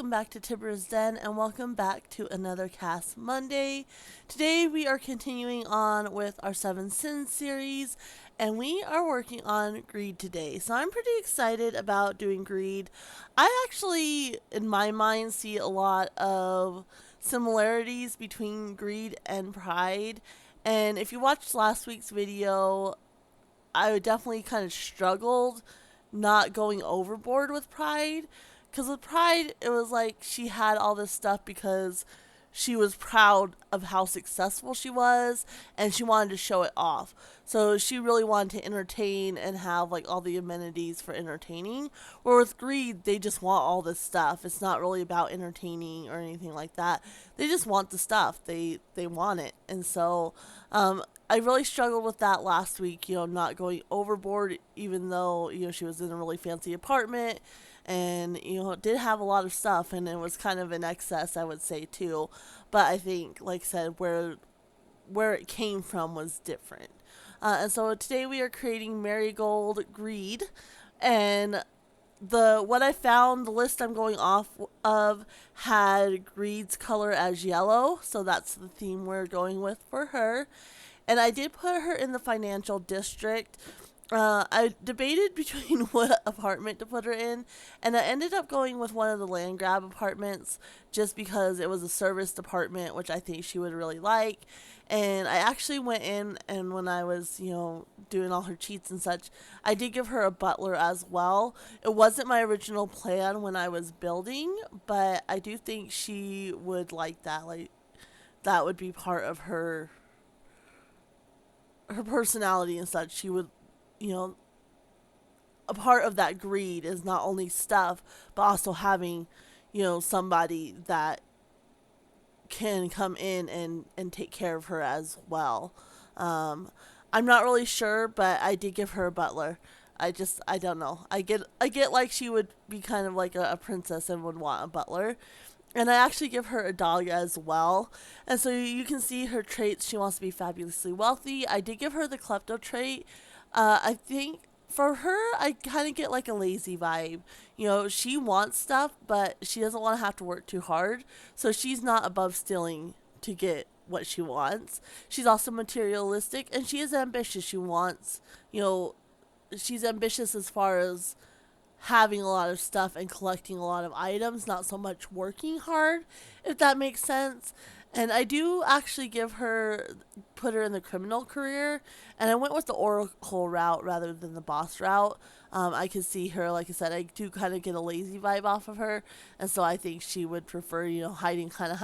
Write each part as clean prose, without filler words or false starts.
welcome back to Tibra's Den, and welcome back to another CAS Monday. Today we are continuing on with our Seven Sins series, and we are working on greed today. So I'm pretty excited about doing greed. I actually, in my mind, see a lot of similarities between greed and pride. And if you watched last week's video, I definitely kind of struggled not going overboard with pride. Because with pride, it was like she had all this stuff because she was proud of how successful she was and she wanted to show it off. So she really wanted to entertain and have like all the amenities for entertaining. Where with greed, they just want all this stuff. It's not really about entertaining or anything like that. They just want the stuff. They want it. And so I really struggled with that last week, not going overboard, even though, she was in a really fancy apartment and, did have a lot of stuff and it was kind of in excess, I would say, too. But I think, like I said, where it came from was different. And so today we are creating Marigold Greed. And what I found, the list I'm going off of had Greed's color as yellow. So that's the theme we're going with for her. And I did put her in the financial district. I debated between what apartment to put her in, and I ended up going with one of the land grab apartments just because it was a service department, which I think she would really like. And I actually went in, and when I was, doing all her cheats and such, I did give her a butler as well. It wasn't my original plan when I was building, but I do think she would like that. Like, that would be part of her personality and such. She would, a part of that greed is not only stuff, but also having, somebody that can come in and take care of her as well. I'm not really sure, but I did give her a butler. I don't know. I get like she would be kind of like a princess and would want a butler. And I actually give her a dog as well. And so you can see her traits. She wants to be fabulously wealthy. I did give her the klepto trait. I think for her, I kind of get like a lazy vibe. She wants stuff, but she doesn't want to have to work too hard. So she's not above stealing to get what she wants. She's also materialistic and she is ambitious. She's ambitious as far as having a lot of stuff and collecting a lot of items, not so much working hard, if that makes sense. And I do actually put her in the criminal career, and I went with the oracle route rather than the boss route. I could see her, like I said, I do kind of get a lazy vibe off of her, and so I think she would prefer, hiding kind of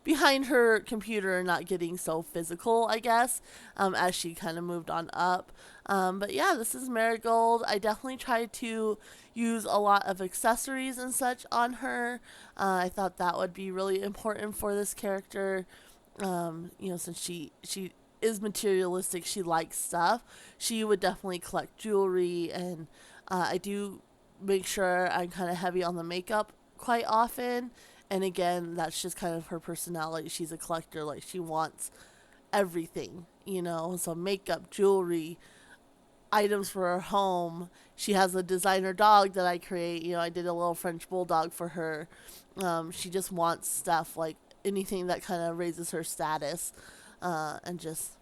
behind her computer and not getting so physical, I guess, as she kind of moved on up. But yeah, this is Marigold. I definitely tried to use a lot of accessories and such on her. I thought that would be really important for this character. Since she is materialistic, she likes stuff. She would definitely collect jewelry, and I do make sure I'm kind of heavy on the makeup quite often. And again, that's just kind of her personality. She's a collector. Like, she wants everything, so makeup, jewelry, items for her home. She has a designer dog that I create. I did a little French bulldog for her. She just wants stuff, like anything that kind of raises her status, and just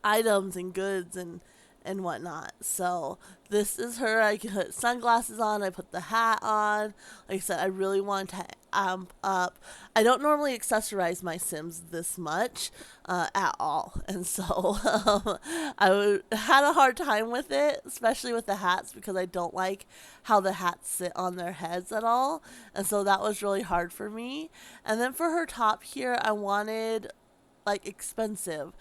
items and goods and whatnot. So this is her. I put sunglasses on. I put the hat on. Like I said, I really want to amp up. I don't normally accessorize my Sims this much at all, and so had a hard time with it, especially with the hats, because I don't like how the hats sit on their heads at all, and so that was really hard for me. And then for her top here, I wanted like expensive,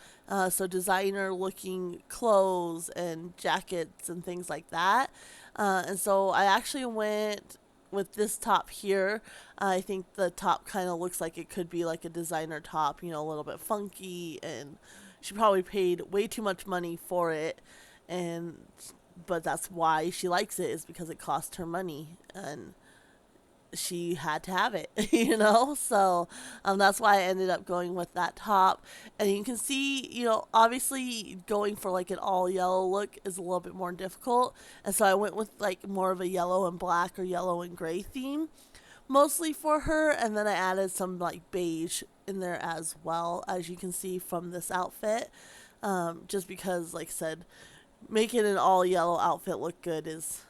so designer looking clothes and jackets and things like that. And so I actually went with this top here. I think the top kind of looks like it could be like a designer top, a little bit funky, and she probably paid way too much money for it, but that's why she likes it, is because it cost her money and she had to have it, So that's why I ended up going with that top. And you can see, obviously going for like an all yellow look is a little bit more difficult. And so I went with like more of a yellow and black or yellow and gray theme. mostly for her, and then I added some like beige in there as well, as you can see from this outfit. Just because, like I said, making an all yellow outfit look good is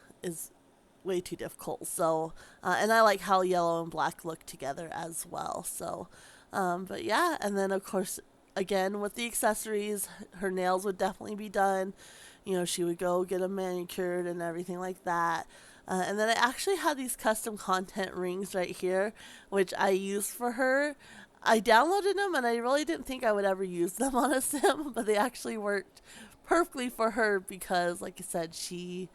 way too difficult. So, and I like how yellow and black look together as well. So, but yeah, and then of course, again with the accessories, her nails would definitely be done. You know, she would go get them manicured and everything like that. And then I actually had these custom content rings right here, which I used for her. I downloaded them and I really didn't think I would ever use them on a sim, but they actually worked perfectly for her because, like I said, she's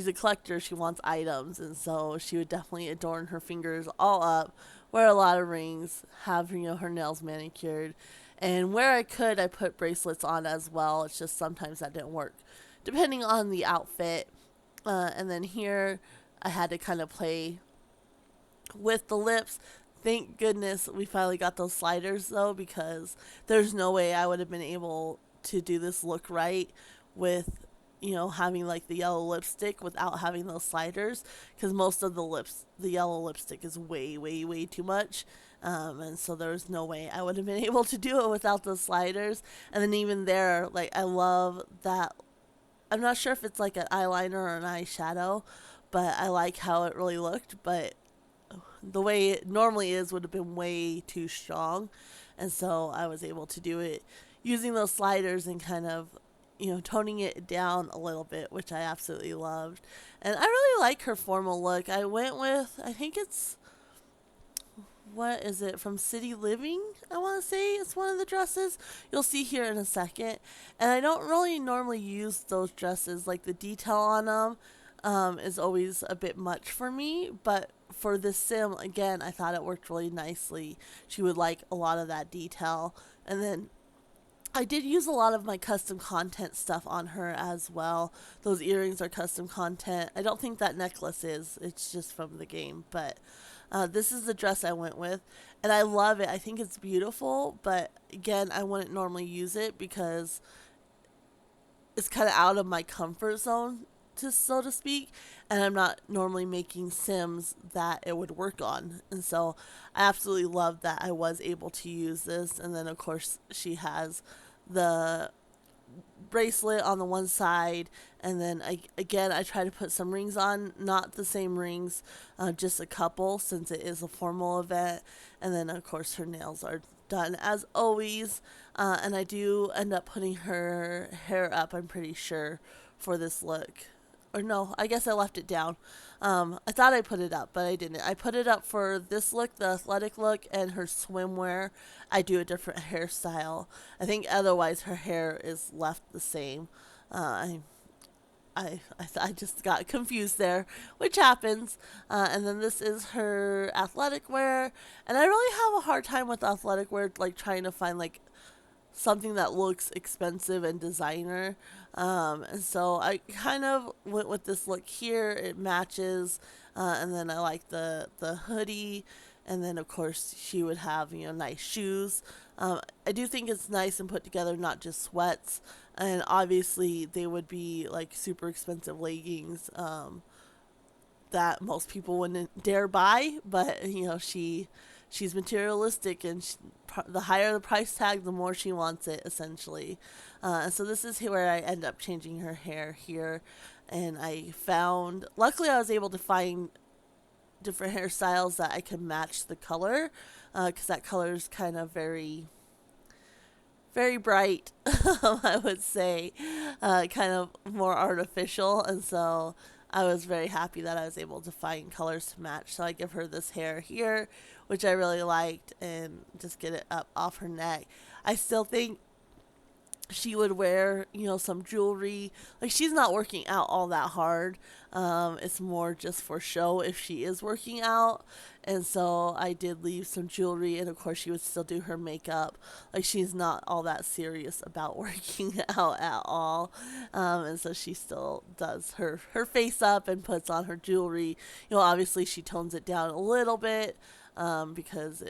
a collector. She wants items, and so she would definitely adorn her fingers all up, wear a lot of rings, have her nails manicured, and where I could, I put bracelets on as well. It's just sometimes that didn't work, depending on the outfit. And then here, I had to kind of play with the lips. Thank goodness we finally got those sliders though, because there's no way I would have been able to do this look right with having like the yellow lipstick without having those sliders, because most of the yellow lipstick is way, way, way too much. And so there was no way I would have been able to do it without the sliders. And then even there, like, I love that. I'm not sure if it's like an eyeliner or an eyeshadow, but I like how it really looked. But the way it normally is would have been way too strong. And so I was able to do it using those sliders and kind of, toning it down a little bit, which I absolutely loved. And I really like her formal look. I went with, I think it's, what is it, from City Living? I want to say it's one of the dresses. You'll see here in a second. And I don't really normally use those dresses. Like, the detail on them is always a bit much for me. But for this sim, again, I thought it worked really nicely. She would like a lot of that detail. And then I did use a lot of my custom content stuff on her as well. Those earrings are custom content. I don't think that necklace is. It's just from the game. But this is the dress I went with. And I love it. I think it's beautiful. But again, I wouldn't normally use it because it's kind of out of my comfort zone, so to speak. And I'm not normally making sims that it would work on. And so I absolutely love that I was able to use this. And then, of course, she has the bracelet on the one side, and then I try to put some rings on, not the same rings, just a couple, since it is a formal event. And then of course her nails are done as always, and I do end up putting her hair up, I'm pretty sure, for this look. Or no, I guess I left it down. I thought I put it up, but I didn't. I put it up for this look, the athletic look, and her swimwear. I do a different hairstyle. I think otherwise her hair is left the same. I I just got confused there, which happens. And then this is her athletic wear, and I really have a hard time with athletic wear, like trying to find like something that looks expensive and designer. And so I kind of went with this look here. It matches, and then I like the hoodie, and then of course she would have nice shoes. I do think it's nice and put together, not just sweats. And obviously they would be like super expensive leggings that most people wouldn't dare buy. But she's materialistic, and the higher the price tag, the more she wants it, essentially. So this is where I end up changing her hair here, and luckily I was able to find different hairstyles that I could match the color, because that color is kind of very, very bright, I would say, kind of more artificial, and so I was very happy that I was able to find colors to match. So I give her this hair here, which I really liked, and just get it up off her neck. I still think she would wear, some jewelry. Like, she's not working out all that hard. It's more just for show if she is working out. And so I did leave some jewelry, and of course she would still do her makeup. Like, she's not all that serious about working out at all. And so she still does her face up and puts on her jewelry. Obviously she tones it down a little bit, because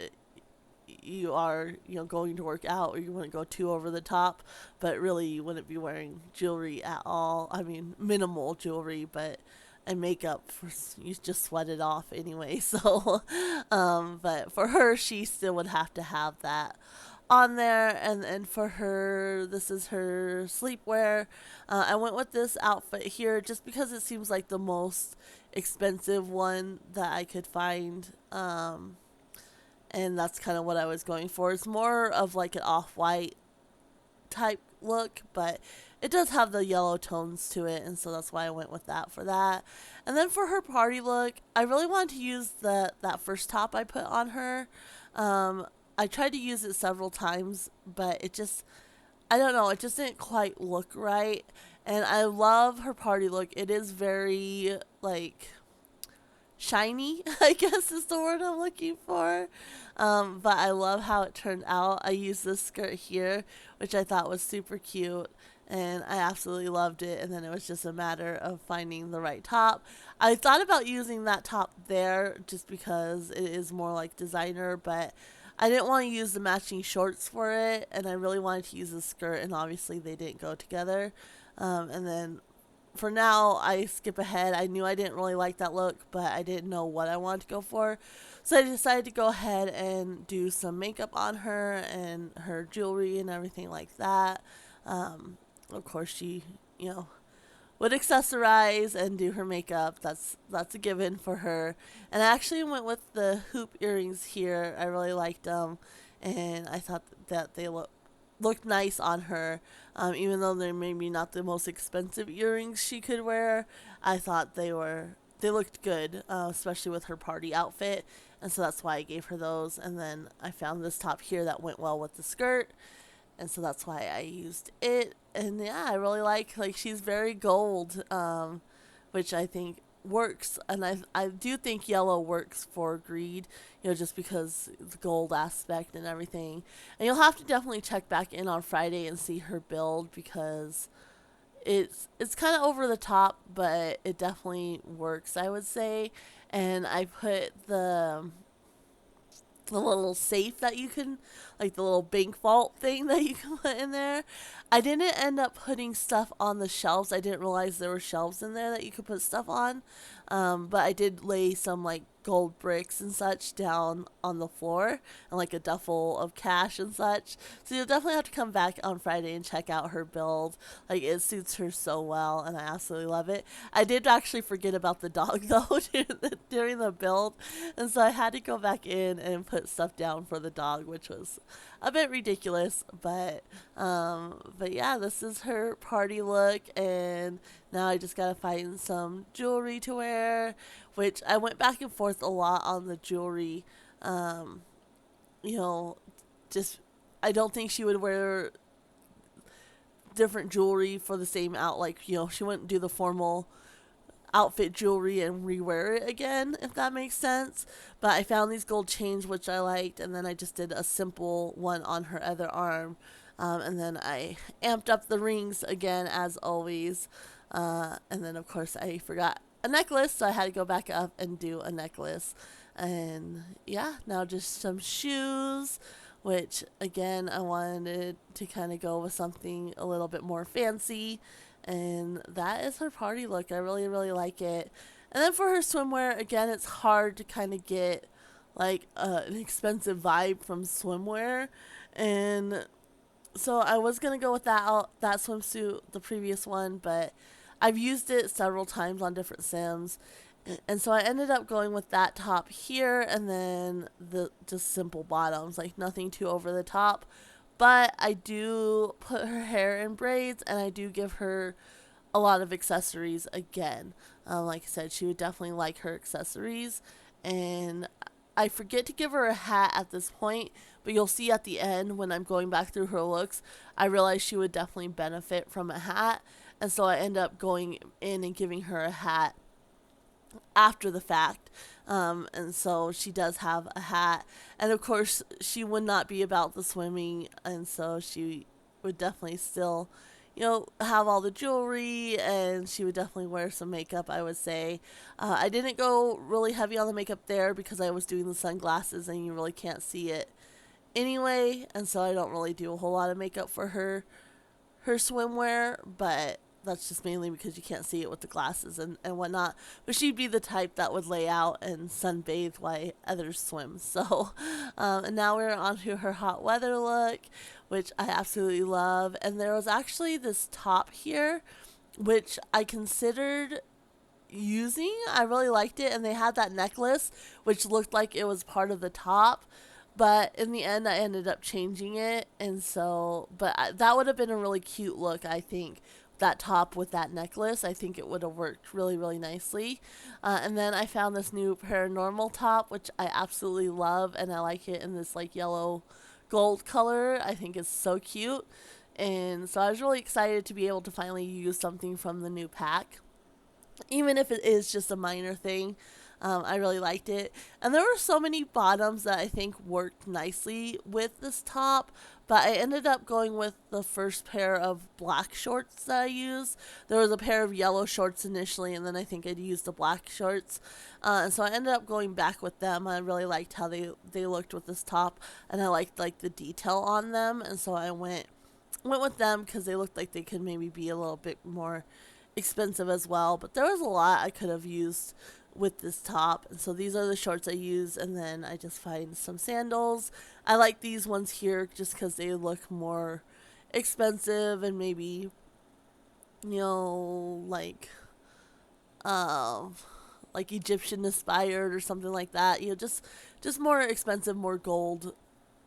you are going to work out, or you wouldn't go too over the top, but really you wouldn't be wearing jewelry at all. I mean, minimal jewelry, but and makeup for you just sweat it off anyway. So, but for her, she still would have to have that on there. And for her, this is her sleepwear. I went with this outfit here just because it seems like the most expensive one that I could find. And that's kind of what I was going for. It's more of like an off-white type look, but it does have the yellow tones to it, and so that's why I went with that for that. And then for her party look, I really wanted to use that first top I put on her. I tried to use it several times, but it just, I don't know, it just didn't quite look right. And I love her party look. It is very like shiny, I guess is the word I'm looking for. But I love how it turned out. I used this skirt here, which I thought was super cute, and I absolutely loved it. And then it was just a matter of finding the right top. I thought about using that top there just because it is more like designer, but I didn't want to use the matching shorts for it, and I really wanted to use the skirt, and obviously they didn't go together. And then for now, I skip ahead. I knew I didn't really like that look, but I didn't know what I wanted to go for. So I decided to go ahead and do some makeup on her and her jewelry and everything like that. Of course, she, you know, would accessorize and do her makeup. That's a given for her. And I actually went with the hoop earrings here. I really liked them, and I thought that they looked nice on her. Even though they're maybe not the most expensive earrings she could wear, I thought they looked good, especially with her party outfit. And so that's why I gave her those. And then I found this top here that went well with the skirt, and so that's why I used it. And yeah, I really like she's very gold, which I think works, and I do think yellow works for Greed, just because the gold aspect and everything. And you'll have to definitely check back in on Friday and see her build, because it's kind of over the top, but it definitely works, I would say. And I put the little safe that you can, like the little bank vault thing that you can put in there. I didn't end up putting stuff on the shelves. I didn't realize there were shelves in there that you could put stuff on. But I did lay some like gold bricks and such down on the floor, and like a duffel of cash and such. So you'll definitely have to come back on Friday and check out her build. Like, it suits her so well, and I absolutely love it. I did actually forget about the dog though during the build, and so I had to go back in and put stuff down for the dog, which was a bit ridiculous. But yeah, this is her party look, and now I just gotta find some jewelry to wear, which I went back and forth a lot on the jewelry. You know, just I don't think she would wear different jewelry for the same out. Like, she wouldn't do the formal outfit jewelry and rewear it again, if that makes sense. But I found these gold chains, which I liked, and then I just did a simple one on her other arm. And then I amped up the rings again, as always. And then, of course, I forgot a necklace, so I had to go back up and do a necklace. And yeah, now just some shoes, which again, I wanted to kind of go with something a little bit more fancy. And that is her party look. I really, really like it. And then for her swimwear, again, it's hard to kind of get like an expensive vibe from swimwear. And so I was going to go with that swimsuit, the previous one, but I've used it several times on different Sims. And so I ended up going with that top here, and then the just simple bottoms, like nothing too over the top. But I do put her hair in braids, and I do give her a lot of accessories again. Like I said, she would definitely like her accessories. And I forget to give her a hat at this point, but you'll see at the end when I'm going back through her looks, I realize she would definitely benefit from a hat. And so I end up going in and giving her a hat after the fact. And so she does have a hat. And of course, she would not be about the swimming, and so she would definitely still, have all the jewelry, and she would definitely wear some makeup, I would say. I didn't go really heavy on the makeup there because I was doing the sunglasses and you really can't see it anyway, and so I don't really do a whole lot of makeup for her swimwear, but that's just mainly because you can't see it with the glasses and whatnot. But she'd be the type that would lay out and sunbathe while others swim. So, and now we're on to her hot weather look, which I absolutely love. And there was actually this top here, which I considered using. I really liked it, and they had that necklace, which looked like it was part of the top. But in the end, I ended up changing it, and so, that would have been a really cute look, I think. That top with that necklace, I think it would have worked really, really nicely. And then I found this new paranormal top, which I absolutely love, and I like it in this like yellow gold color. I think it's so cute. And so I was really excited to be able to finally use something from the new pack, even if it is just a minor thing. I really liked it. And there were so many bottoms that I think worked nicely with this top, but I ended up going with the first pair of black shorts that I used. There was a pair of yellow shorts initially, and then I think I'd used the black shorts. So I ended up going back with them. I really liked how they looked with this top, and I liked like the detail on them, and so I went with them because they looked like they could maybe be a little bit more expensive as well. But there was a lot I could have used with this top, and so these are the shorts I use, and then I just find some sandals. I like these ones here just because they look more expensive and maybe, you know, like Egyptian inspired or something like that, you know, just more expensive, more gold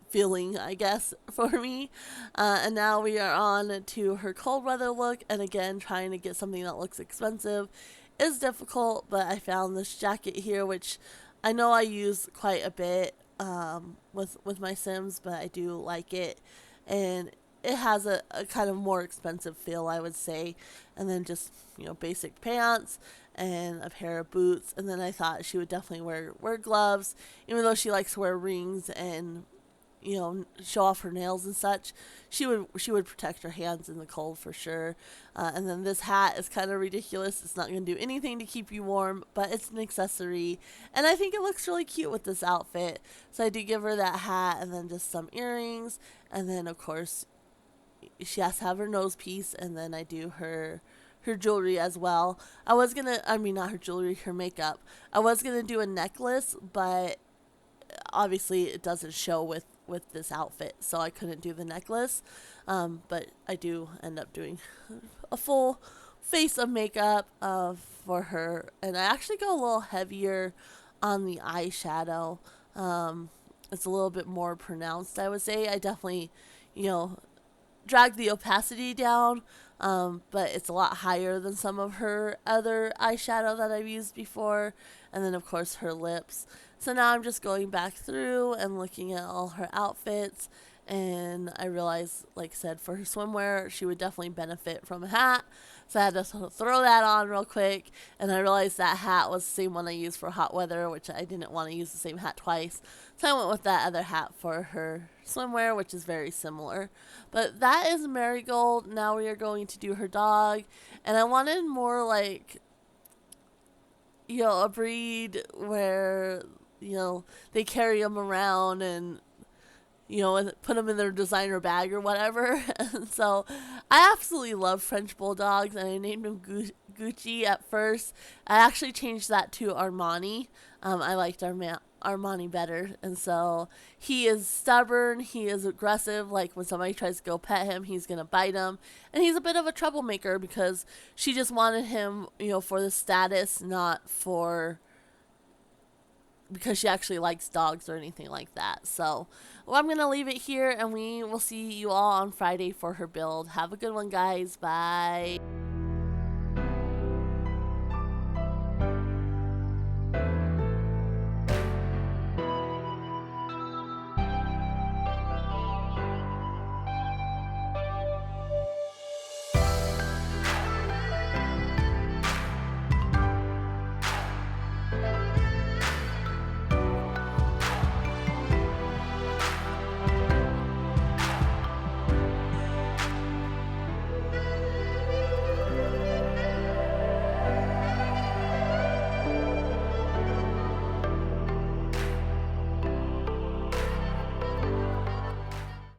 feeling, I guess, for me. And now we are on to her cold weather look, and again, trying to get something that looks expensive is difficult, but I found this jacket here, which I know I use quite a bit with my Sims, but I do like it, and it has a kind of more expensive feel, I would say. And then just, you know, basic pants and a pair of boots, and then I thought she would definitely wear gloves, even though she likes to wear rings and, you know, show off her nails and such. She would protect her hands in the cold for sure. And then this hat is kind of ridiculous. It's not going to do anything to keep you warm, but it's an accessory, and I think it looks really cute with this outfit. So I do give her that hat, and then just some earrings, and then of course she has to have her nose piece, and then I do her jewelry as well. I mean, not her jewelry, her makeup. I was gonna do a necklace, but obviously it doesn't show with this outfit, so I couldn't do the necklace. But I do end up doing a full face of makeup for her, and I actually go a little heavier on the eyeshadow. It's a little bit more pronounced, I would say. I definitely, you know, drag the opacity down, but it's a lot higher than some of her other eyeshadow that I've used before. And then of course her lips. So now I'm just going back through and looking at all her outfits, and I realized, like I said, for her swimwear, she would definitely benefit from a hat. So I had to throw that on real quick, and I realized that hat was the same one I used for hot weather, which I didn't want to use the same hat twice. So I went with that other hat for her swimwear, which is very similar. But that is Marigold. Now we are going to do her dog, and I wanted more like, you know, a breed where, you know, they carry them around and, you know, and put them in their designer bag or whatever. And so I absolutely love French Bulldogs, and I named him Gucci at first. I actually changed that to Armani. I liked Armani better. And so he is stubborn. He is aggressive. Like when somebody tries to go pet him, he's going to bite him. And he's a bit of a troublemaker because she just wanted him, you know, for the status, not for because she actually likes dogs or anything like that. So, well, I'm going to leave it here, and we will see you all on Friday for her build. Have a good one, guys. Bye.